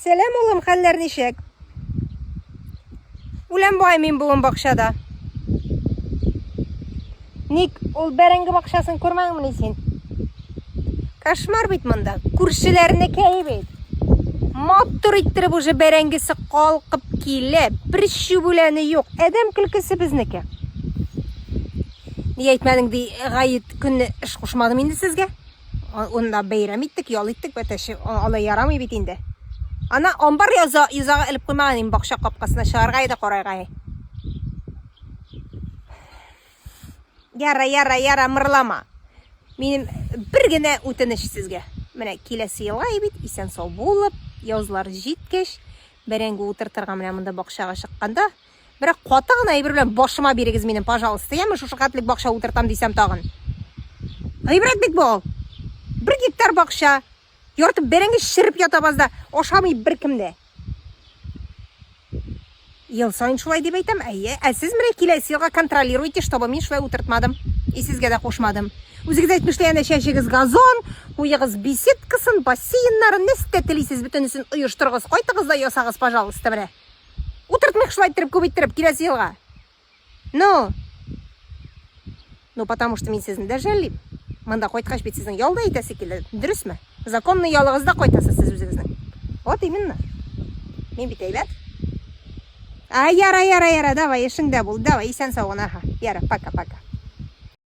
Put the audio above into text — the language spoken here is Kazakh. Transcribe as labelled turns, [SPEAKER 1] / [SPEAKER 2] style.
[SPEAKER 1] Selam oğlum, haller nişek? Ulan baymayın bugün bakşada. Ник, ol bərəngi bakşasını көрməң mi sen? Kaşmar bit mında. Күршілеріне keyif. Motor ittirib уже bərəngisi qalqıb kelib. Bir şubuləni yo'q. Adam külkisi bizniki. Niye etmedin diye gayet günü iş koşmadım indi sizge. Onda beyram ettik, yol ettik. Beteşi olay yaramay bitindi. Ana ambar yazağı ilip koymadım bakşa kapkasına şargaydı koraygayı. Yara mırlama. Benim bir gene öteniş sizge. Mene kelesi yılga bit, isen sağ bulup, yazlar jitkeş. Bərəngi отыртырға мына мында бақшаға шыққанда, бірақ қотағын айбір білен башыма берегіз менің, пожалуйста. Я мүш қатлік бақша отыртам дейсем тағын. Айбірат бек бол. 1 гектар бақша. Йортып бәрәңгі шіріп ятабазда. Ошамай бір кімде. Ел сайын шулай деп айтам. Сіз міне келесі елға контролируйте, чтобы мен шулай отыртмадым. И сізге де қошмадым. Өзіңіз айтмышты енді шәшігіз газон, ойығыз беседкасын, бассейнларын, не істетілейсіз бүтінісін ұйыштырғыз, қойтығыз да ясағыз, пожалуйста, міне. Отыртмек шылайттырып, көбейттіріп, келесі елға. Ну, потому что мен сіздің де жәлейм. Мында қойтқаш бет сіздің ялда етесі келді, дұрыс ма? Законны ялығызда қойтасы сіз өзіңіздің. Вот именно. Мен бит әйбәт. Яра, давай, ешіңде бол, давай, исән сауын, аха. Яра, пока.